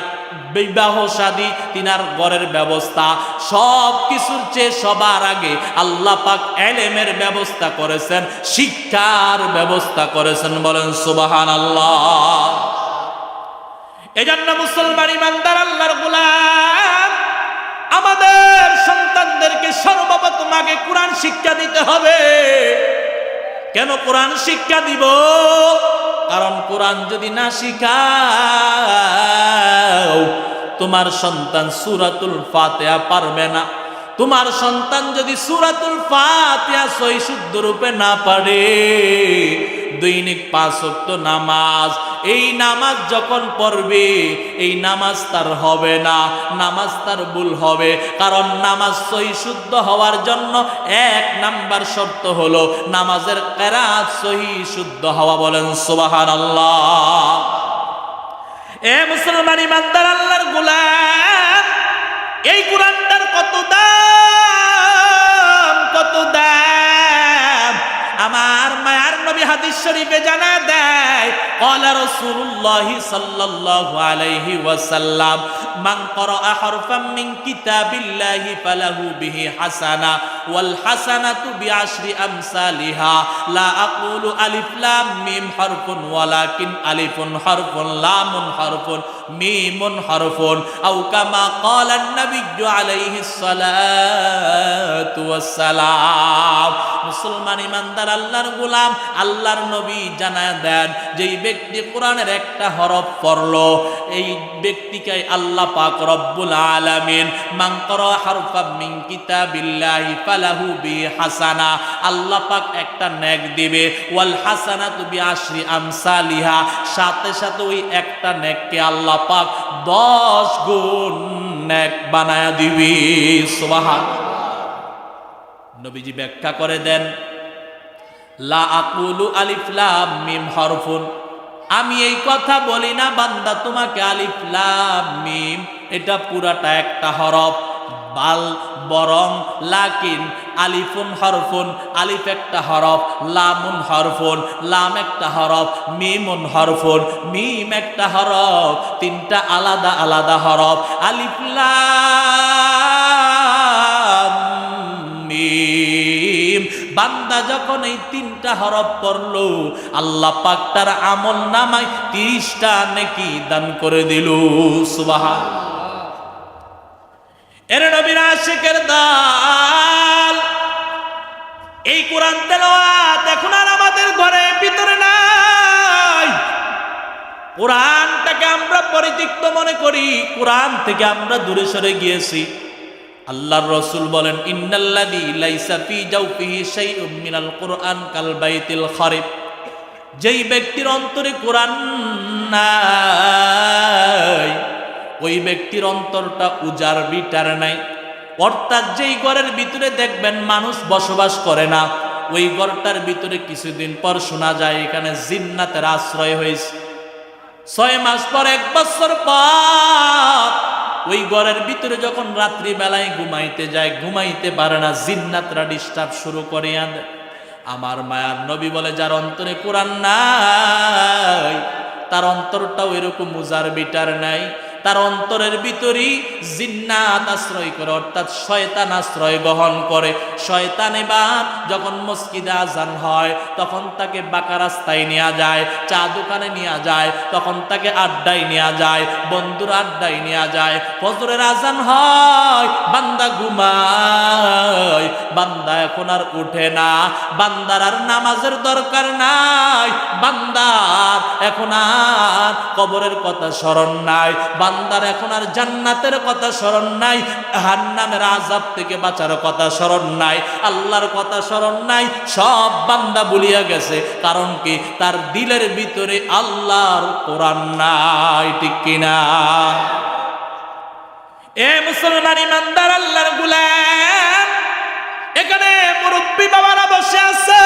বিবাহ শাদী, তিনার ঘরের ব্যবস্থা, সব কিছুর চেয়ে সবার আগে আল্লাহ পাক ইলমের ব্যবস্থা করেছেন, শিক্ষার ব্যবস্থা করেছেন। বলেন সুবহানাল্লাহ। এজন্য মুসলমান ইমানদার আল্লাহর গোলাম, আমাদের সন্তানদেরকে সর্বপ্রথম আগে কোরআন শিক্ষা দিতে হবে। কেন কোরআন শিক্ষা দিব? কারণ কোরআন যদি না শিখাও, তোমার সন্তান সূরাতুল ফাতিহা পারবে না। তোমার সন্তান যদি সূরাতুল ফাতিহা সহি শুদ্ধ রূপে না পারে, দৈনিক 5 ওয়াক্ত নামাজ, এই নামাজ যখন পড়বে, এই নামাজ তার হবে না, নামাজ তার ভুল হবে। কারণ নামাজ সহি শুদ্ধ হওয়ার জন্য 1 নাম্বার শর্ত হলো নামাজের কিরাত সহি শুদ্ধ হওয়া। বলেন সুবহানাল্লাহ। এ মুসলমান ইমানদার আল্লাহর গোলাম, এই কোরআনটার কত দাম, কত দাম! আমার মায়ার নবী হাদিস শরীফে জানা দেয়, ক্বালা রাসূলুল্লাহ সাল্লাল্লাহু আলাইহি ওয়াসাল্লাম, মান ক্বারাআ হারফাম মিন কিতাবিল্লাহি ফালাহু বিহি হাসানা ওয়াল হাসানাতু বিআশরি আমসালিহা, লা আকুলু আলিফ লাম মিম হারফুন ওয়ালাকিন আলিফুন হারফুন লামুন হারফুন মিমুন হারফুন, আও কামা ক্বালা an-নাবিয়্যু আলাইহিস সালাতু ওয়াস সালাম। মুসলমান ইমানদার আল্লাহর গোলাম, আল্লাহর নবী জানায় দেন, যেই ব্যক্তি কোরআনের একটা হরফ পড়লো, এই ব্যক্তিকে আল্লাহ পাক রব্বুল আলামিন মান ক্বারা হারফাম মিন কিতাবিল্লাহি ফালাহু বিহি হাসানা, আল্লাহ পাক একটা নেক দিবে, ওয়াল হাসানাতু বিআশরি আমসালিহা, সাথে সাথে ওই একটা নেককে আল্লাহ পাক 10 গুণ নেক বানায়া দিবে। সুবহানাল্লাহ। নবীজি ব্যাখ্যা করে দেন, লা আকুলু আলিফ লাম মিম হরফুন, আমি এই কথা বলি না বান্দা তোমাকে আলিফ লাম মিম এটা পুরাটা একটা হরফ, বরং লাকিন আলিফুন হরফুন, আলিফ একটা হরফ, লামুন হরফুন, লাম একটা হরফ, মিমুন হরফুন, মিম একটা হরফ, 3টা আলাদা আলাদা হরফ। আলিফ লাম মিম, বান্দা যখন এই 3টা হরফ পড়লো, আল্লাহ পাক তার আমল নামায় 30টা নেকি দান করে দিল। সুবহানাল্লাহ। এর নবীর আশিকের দল, এই কোরআন তেলাওয়াত এখন আর আমাদের ঘরে ভিতরে নাই। কোরআনটাকে আমরা পরিত্যক্ত মনে করি, কোরআন থেকে আমরা দূরে সরে গিয়েছি। আল্লাহর রাসূল বলেন, ইন্নাল্লাযী লাইসা ফী জাওফিহি শাইউম মিনাল কুরআন কাল বাইতিল খারিব, যেই ব্যক্তির অন্তরে কোরআন নাই, ওই ব্যক্তির অন্তরটা উজাড় বিটার নাই। অর্থাৎ যেই ঘরের ভিতরে দেখবেন মানুষ বসবাস করে না, ওই ঘরটার ভিতরে কিছুদিন পর শোনা যায় এখানে জিন্নাতের আশ্রয় হয়েছে। 6 মাস পর, 1 বছর পর, ওই ঘরের ভিতরে যখন রাত্রি বেলায় ঘুমাইতে যায়, ঘুমাইতে পারে না, জিন্নাতরা ডিস্টার্ব শুরু করে দেয়। আমার মায়ার নবী বলে, যার অন্তরে কোরআন নাই, তার অন্তরটাও এরকম উজাড় বিটার নাই, তার অন্তরের ভিতরেই জিন্নাত আশ্রয় করে, অর্থাৎ শয়তান আশ্রয় গ্রহণ করে। শয়তান এবার যখন মসজিদে আজান হয় তখন তাকে বাঁকা রাস্তায় নেওয়া যায়, চা দোকানে নেওয়া যায়, তখন তাকে আড্ডায় নেওয়া যায়, বন্ধুর আড্ডায় নেওয়া যায়। ফজরের আজান হয়, বান্দা ঘুমায়, বান্দা এখন আর উঠে না, বান্দার আর নামাজের দরকার নাই, বান্দার এখন আর কবরের কথা স্মরণ নাই, বান্দার এখন আর জান্নাতের কথা স্মরণ নাই, জাহান্নামের আযাব থেকে বাঁচার কথা স্মরণ নাই, আল্লাহর কথা স্মরণ নাই, সব বান্দা ভুলিয়া গেছে। কারণ কি? তার দিলের ভিতরে আল্লাহর কোরআন নাই, ঠিক কিনা? এ মুসলমান ইমানদার আল্লাহর গোলাম, এখানে মুরব্বী বাবারা বসে আছে,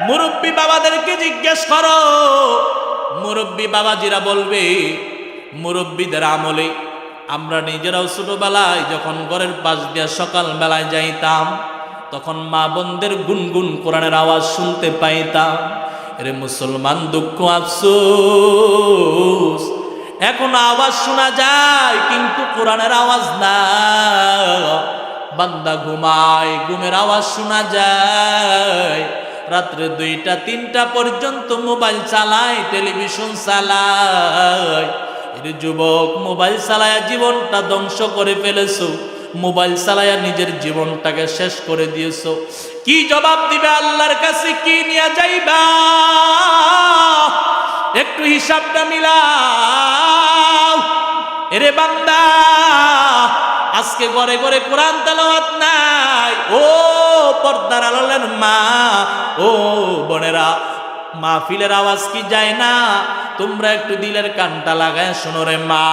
মুরব্বী বাবাদেরকে জিজ্ঞেস করো, মুরব্বী বাবাজিরা বলবে, মুরব্বীদের আমলে আমরা নিজেরাও ছোটবেলায় যখন ঘরের পাশ দিয়ে সকাল বেলায় যাইতাম তখন মা বোনদের গুনগুন কোরআনের আওয়াজ শুনতে পাইতাম। এরে মুসলমান, দুঃখ আফসোস, এখন আওয়াজ শোনা যায় কিন্তু কোরআনের আওয়াজ না। বান্দা ঘুমায়, ঘুমের আওয়াজ শোনা যায়, রাত্রে 2টা 3টা পর্যন্ত মোবাইল চালায়, টেলিভিশন চালায়। এর যুবক, মোবাইল চালায়া জীবনটা ধ্বংস করে ফেলেছো, মোবাইল চালায়া নিজের জীবনটাকে শেষ করে দিয়েছো। কি জবাব দিবে আল্লাহর কাছে? কি নিয়ে যাইবা? একটু হিসাবটা মিলাও। এরে বান্দা, আজকে ঘরে ঘরে কোরআন তেলাওয়াত নাই। ও পর্দার আড়ালের মা, ও বোনেরা, মাহফিলের আওয়াজ কি যায় না? তোমরা একটু দিলের কানটা লাগায় শোনো রে মা,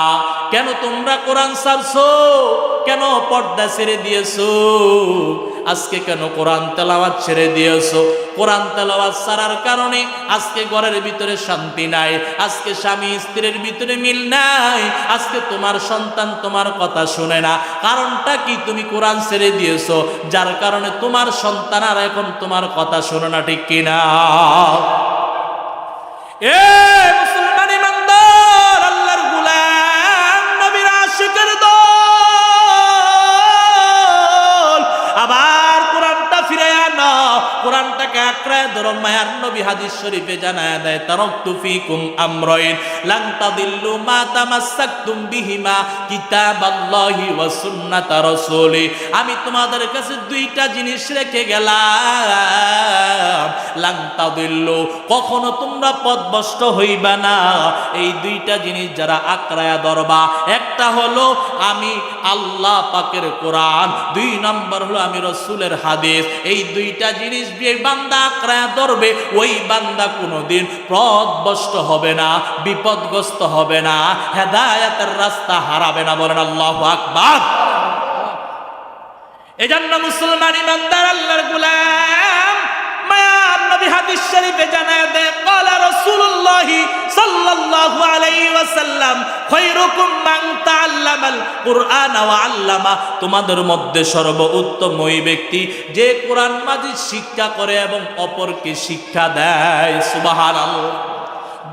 কেন তোমরা কোরআন ছাড়ছো? কেন পর্দা ছেড়ে দিয়েছো? আজকে কেন কোরআন তেলাওয়াত ছেড়ে দিয়েছো? কোরআন তেলাওয়াত ছাড়ার কারণে আজকে ঘরের ভিতরে শান্তি নাই, আজকে স্বামী স্ত্রীর ভিতরে মিল নাই, আজকে তোমার সন্তান তোমার কথা শুনে না। কারণটা কি? তুমি কোরআন ছেড়ে দিয়েছো, যার কারণে তোমার সন্তান আর এখন তোমার কথা শুনে না, ঠিক কিনা? এ মুসলমান ইমানদার আল্লাহর গোলাম, নবীর আশিকের দল, আবার কোরআনটা ফিরায় আনো, কোরআনটাকে আঁকড়ায় ধরো। মায়ার নবী হাদিস শরীফে জানায় দেয়, তারাকতু ফীকুম আমরাইন লান তাদিল্লু মা তামাসসাকতুম বিহিমা কিতাবাল্লাহি ওয়া সুন্নাতা রাসূলি। আমি তোমাদের কাছে 2টা জিনিস রেখে গেলাম, লান তাদিল্লু, কখনো তোমরা পথভ্রষ্ট হইবা না। এই 2টা জিনিস যারা আঁকড়ায়া ধরবা, একটা হলো আমি আল্লাহ পাকের কোরআন, 2 নম্বর হলো আমি রাসূলের হাদিস। এই 2টা জিনিস দিয়ে বান্দা আঁকড়ায়া ধরবে, ওই বান্দা কোনোদিন পথভ্রষ্ট হবে না, বিপদগ্রস্ত হবে না, হেদায়েতের রাস্তা হারাবে না। বলেন আল্লাহু আকবার। এজন্য মুসলমান ইমানদার আল্লাহর গোলাম, মায়ার নবী হাদিস শরীফে জানায় দেয়, ক্বালা রাসূলুল্লাহ সাল্লাল্লাহু আলাইহি ওয়াসাল্লাম, খায়রুকুম মান তাআল্লামাল কুরআন ওয়া আল্লামা। তোমাদের মধ্যে সর্বোত্তম ওই ব্যক্তি যে কোরআন মাজিদ শিক্ষা করে এবং অপরকে শিক্ষা দেয়। সুবহানাল্লাহ।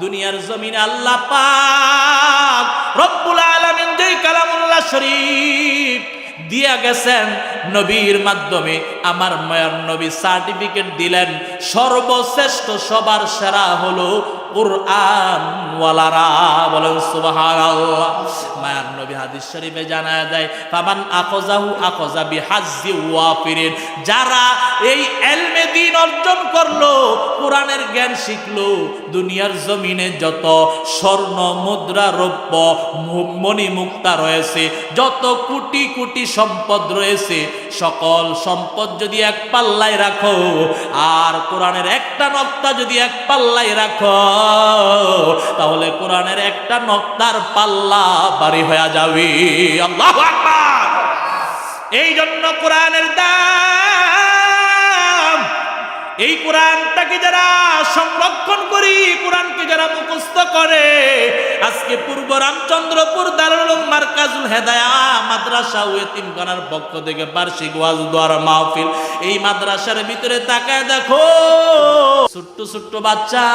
দুনিয়ার জমিনে আল্লাহ পাক রব্বুল আলামিন যেই কালামুল্লাহ শরীফ দিয়া গেছেন নবীর মাধ্যমে, আমার মায়ার নবী সার্টিফিকেট দিলেন, সর্বশ্রেষ্ঠ সবার সেরা হলো কুরআন ওয়ালারা। বলেন সুবহানাল্লাহ। মায়ার নবী হাদিস শরীফে জানায় দেয়, ফামান আখাযাহু আখাযা বিহাজ্জি ওয়াফিরিন। যারা এই ইলমে দ্বীন অর্জন করলো, কোরআনের জ্ঞান শিখলো, দুনিয়ার জমিনে যত স্বর্ণ মুদ্রা রৌপ্য মণি মুক্তা রয়েছে, যত কোটি কোটি সম্পদ রয়েছে, সকল সম্পদ যদি এক পাল্লায় রাখো আর কোরআনের একটা নক্তা যদি এক পাল্লায় রাখো, তাহলে কোরআনের একটা নক্তার পাল্লা ভারী হয়ে যাবে। আল্লাহু আকবার। এই জন্য কোরআনের দাম এই কোরআনটাকে যারা সংরক্ষণ করি, কোরআনকে যারা মুখস্থ করে, আজকে পূর্ব রামচন্দ্রপুর দারুল উলুম মারকাজুল হেদায়া মাদ্রাসা ও এতিমখানার পক্ষ থেকে বার্ষিক ওয়াজ দোয়ার মাহফিল, এই মাদ্রাসার ভিতরে তাকায় দেখো ছোট্ট ছোট্ট বাচ্চা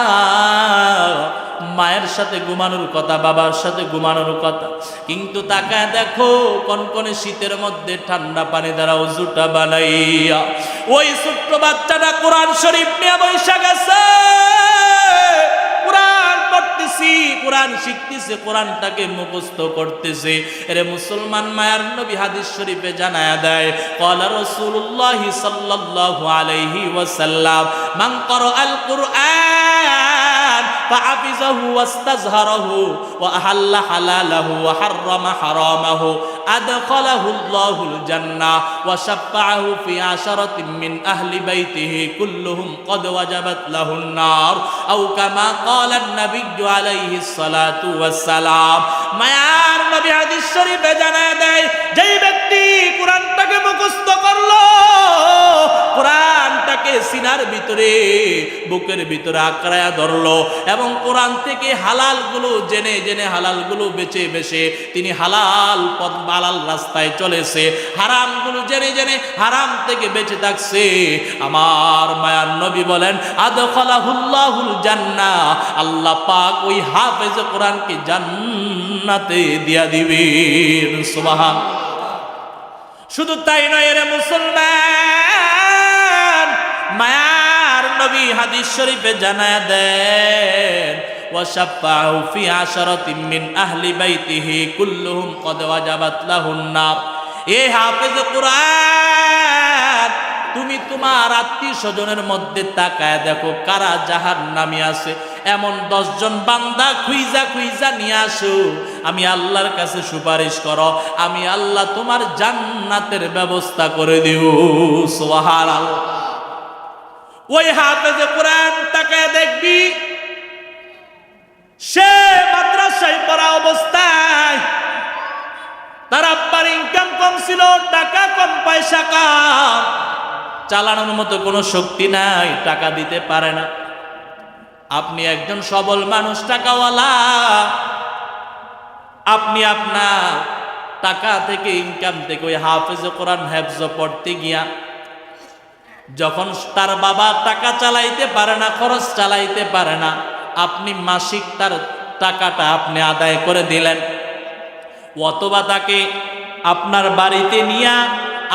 মায়ের সাথে ঘুমানোর কথা, বাবার সাথে ঘুমানোর কথা, কিন্তু তাকায় দেখো কনকনে শীতের মধ্যে ঠান্ডা পানি দ্বারা ওযুটা বানাইয়া ওই ছোট্ট বাচ্চাটা কোরআন শরীফ নিয়ে বৈশা গেছে। কোরআন পড়তেছি, কোরআন শিখতেছে, কোরআনটাকে মুখস্থ করতেছে। এরে মুসলমান, মায়ার নবী হাদিস শরীফে জানায়া দেয়, ক্বালা রাসূলুল্লাহ সাল্লাল্লাহু আলাইহি ওয়াসাল্লাম মান ক্বারাআল কুরআন فحفظه واستظهره وأحل حلاله وحرم حرامه أدخله الله الجنة وشفعه في 10 من أهل بيته كلهم قد وجبت له النار أو كما قال النبي عليه الصلاة والسلام। মায়ার নবী হাদিস শরীফে জানায় দেয়, যেই ব্যক্তি কোরআনটাকে মুখস্থ করলো, কোরআনটাকে সিনার ভিতরে বুকের ভিতরে আঁকড়ায়া ধরলো এবং কোরআন থেকে হালালগুলো জেনে জেনে হালালগুলো বেছে বেছে তিনি হালাল পথ হালাল রাস্তায় চলেছে, হারামগুলো জেনে জেনে হারাম থেকে বেঁচে থাকছে, আমার মায়ার নবী বলেন আদখালাহুল্লাহুল জান্নাহ, আল্লাহ পাক ওই হাফেজ কোরআনকে জান্নাতে দিয়া দিবেন। সুবহানাল্লাহ। শুধু তাই নয় রে মুসলমান, মায়ার নবী হাদিস শরীফে জানায়া দেন, ওয়াশাফাহু ফি 10 মিন আহলি বাইতিহি কুল্লুহুম ক্বাদ ওয়াজাবাত লাহুন নার। এ হাফেজ কোরআন, তুমি তোমার আত্মীয় স্বজনের মধ্যে তাকায় দেখো কারা জাহান্নামী আছে, এমন 10 জন বান্দা খুঁজা খুঁজা নিয়ে আসো, আমি আল্লাহর কাছে সুপারিশ করো, আমি আল্লাহ তোমার জান্নাতের ব্যবস্থা করে দিব। সুবহানাল্লাহ। ওই হাফেজ কোরআন তাকায় দেখবি সে মাদ্রাসায় পড়া অবস্থায় তার আব্বার ইনকাম কম ছিল, টাকা কম, পয়সা কম, চালানোর মতো কোনো শক্তি নাই, টাকা দিতে পারে না। আপনি একজন সবল মানুষ, টাকাওয়ালা, আপনি আপনার টাকা থেকে ইনকাম থেকে ওই হাফেজ কোরআন হেফজ পড়তে গিয়া যখন তার বাবা টাকা চালাইতে পারে না, খরচ চালাইতে পারে না, আপনি মাসিক তার টাকাটা আপনি আদায় করে দিলেন, অথবা তাকে আপনার বাড়িতে নিয়ে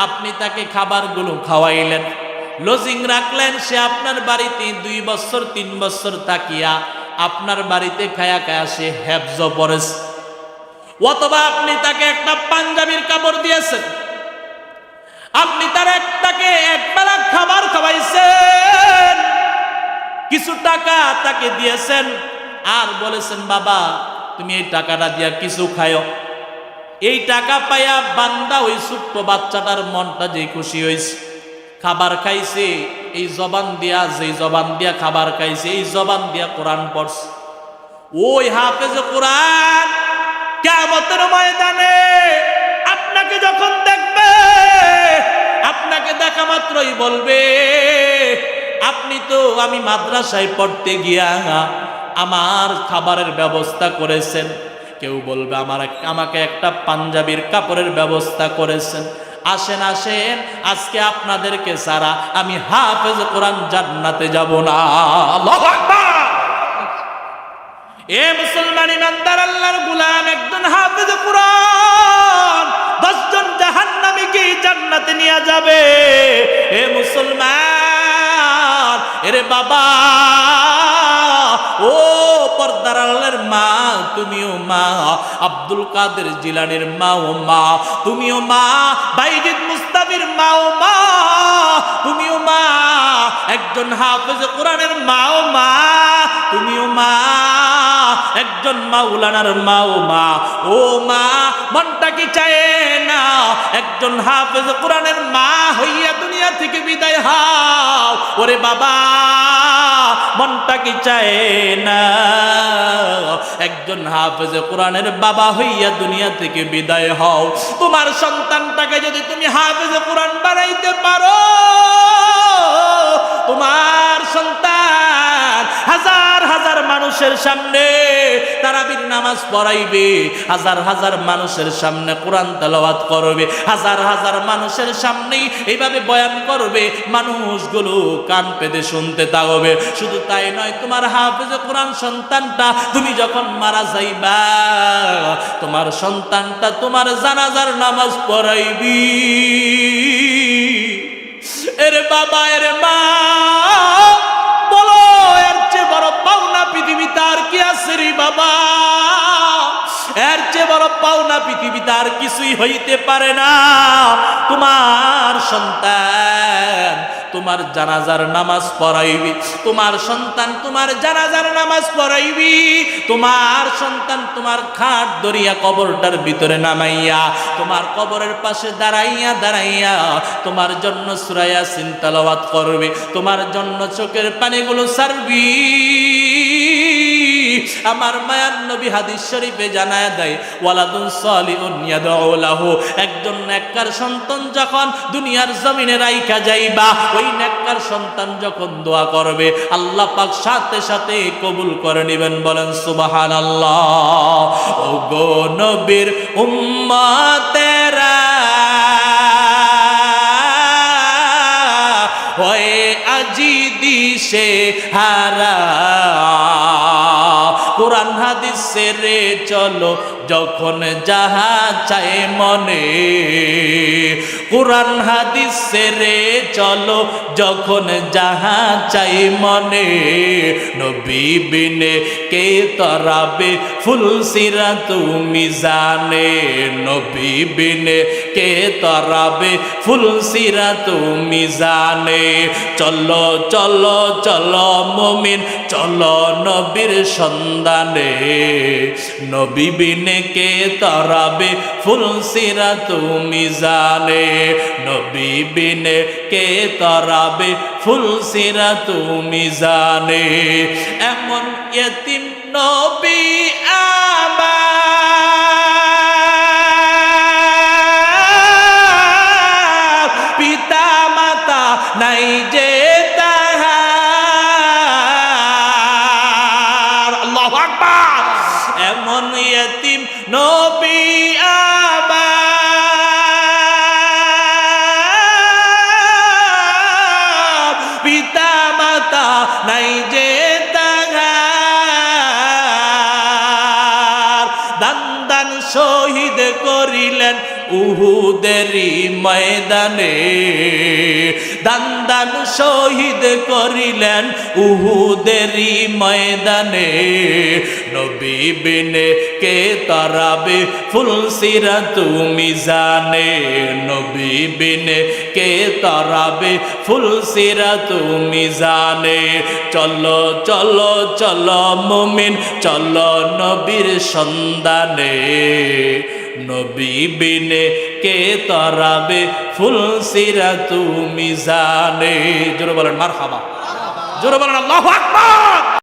আপনি তাকে খাবারগুলো খাওয়াইলেন, লজিং রাখলেন, সে আপনার বাড়িতে 2 বছর 3 বছর থাকিয়া আপনার বাড়িতে খায়া খায়া সে হেফজ পড়েছে, অথবা আপনি তাকে একটা পাঞ্জাবির কাপড় দিয়েছেন, আপনি তার তাকে একবেলা খাবার খাওয়াইছেন, কিছু টাকা তাকে দিয়েছেন, আর বলেছেন বাবা তুমি এই টাকাটা দিয়া কিছু খায়ো। এই টাকা পাইয়া বান্দা ওই ছোট্ট বাচ্চাটার মনটা যে খুশি হয়েছে, খাবার খাইছে, এই জবান দিয়া, যেই জবান দিয়া খাবার খাইছে, এই জবান দিয়া কোরআন পড়ছে। ওই হাফেজ কোরআন কিয়ামতের ময়দানে আপনাকে যখন দেখবে, আপনাকে দেখা মাত্রই বলবে, আপনি তো আমি মাদ্রাসায় পড়তে গিয়া আমার খাবারের ব্যবস্থা করেছেন, কেউ বলবে আমাকে একটা পাঞ্জাবির কাপড়ের ব্যবস্থা করেছেন, আসেন আসেন আজকে আপনাদেরকে ছাড়া আমি হাফেজ কোরআন জান্নাতে যাব না। আল্লাহু আকবার। এ মুসলমান ইমানদার আল্লাহর গোলাম, একজন হাফেজ কোরআন 10 জন জাহান্নামীকে জান্নাতে নিয়ে যাবে। এ মুসলমান, এরে বাবা, ও পর্দার আড়ালের মা, তুমিও মা, আব্দুল কাদের জিলানীর মা ও মা, তুমিও মা, বাইজিদ মুস্তাফির মা ও মা, তুমিও মা, একজন হাফেজ কোরআনের মা ও মা, তুমিও মা, একজন মাওলানার মা ও মা। ও মা, মনটা কি চায় না একজন হাফেজ কোরআনের মা হইয়া দুনিয়া থেকে বিদায় হও? ওরে বাবা, মনটা কি চায় না একজন হাফেজ কোরআনের বাবা হইয়া দুনিয়া থেকে বিদায় হও? তোমার সন্তানটাকে যদি তুমি হাফেজ কোরআন বানাইতে পারো, তোমার সন্তান হাজার হাজার মানুষের সামনে তারাবির নামাজ পড়াইবে, হাজার হাজার মানুষের সামনে কোরআন তেলাওয়াত করবে, হাজার হাজার মানুষের সামনে এইভাবে বয়ান করবে, মানুষগুলো কান পেতে শুনতে থাকবে। শুধু তাই নয়, তোমার হাফেজে কোরআন সন্তানটা তুমি যখন মারা যাইবা, তোমার সন্তানটা তোমার জানাজার নামাজ পড়াইবি। এর বাবা এর মা বলো, এর চেয়ে বড় পাওনা পৃথিবীতে আর কি আছে রে বাবা? এর চেয়ে বড় পাওনা পৃথিবীতে আর কিছুই হইতে পারে না। তোমার সন্তান তোমার জানাজার নামাজ পড়াইবি, তোমার সন্তান তোমার জানাজার নামাজ পড়াইবি, তোমার সন্তান তোমার খাট দরিয়া কবরটার ভিতরে নামাইয়া তোমার কবরের পাশে দাঁড়াইয়া দাঁড়াইয়া তোমার জন্য সূরা ইয়াসিন তেলাওয়াত করবে, তোমার জন্য চোখের পানিগুলো ছাড়বি। আমার মায়ার নবী হাদিস শরীফে জানায় দেয়, ওয়ালাদুন সালিহুন ইয়াদউ লাহু, একজন নেককার সন্তান যখন দুনিয়ার জমিনে রাইখা যাইবা, ওই নেককার সন্তান যখন দোয়া করবে আল্লাহ পাক সাথে সাথে কবুল করে নেবেন। বলেন সুবহানাল্লাহ। ও গো নবীর উম্মতেরা হয়ে আজি দিশে হারা, কোরআন হাদিস ছেড়ে চলো যখন যাহা চায় মনে, কোরআন হাদিস ছেড়ে চলো যখন যাহা চাই মনে, নবী বিনে কে তরাবে ফুলসিরাত মিজানে, নবী বিনে কে তরাবে ফুলসিরাত মিজানে। চলো চলো চলো মুমিন চলো নবীর সন্ধানে, নবী বিনে কে তরাবে ফুলসিরাত মিজানে, নবী বিনে কে তরাবে ফুলসিরাত মিজানে। এমন ইয়তিম নবী আমার, পিতা মাতা নাই যে তাহার, আল্লাহু আকবার। এমন ইয়তিম নবী আমার, পিতা মাতা নাই যে তাহার, দান দান শহীদ করিলেন উহুদেরই ময়দানে, দান দান শহীদ করিলেন উহুদেরই ময়দানে, নবী বিনে কে তরাবে ফুলসিরাত মিজানে, নবী বিনে কে তরাবে ফুলসিরাত মিজানে। চলো চলো চলো মুমিন চলো নবীর সন্ধানে, নবী বিনে কে তরাবে ফুলসিরাত মিজানে। জোরে বলেন মারহাবা, জোরে বলেন আল্লাহু আকবার।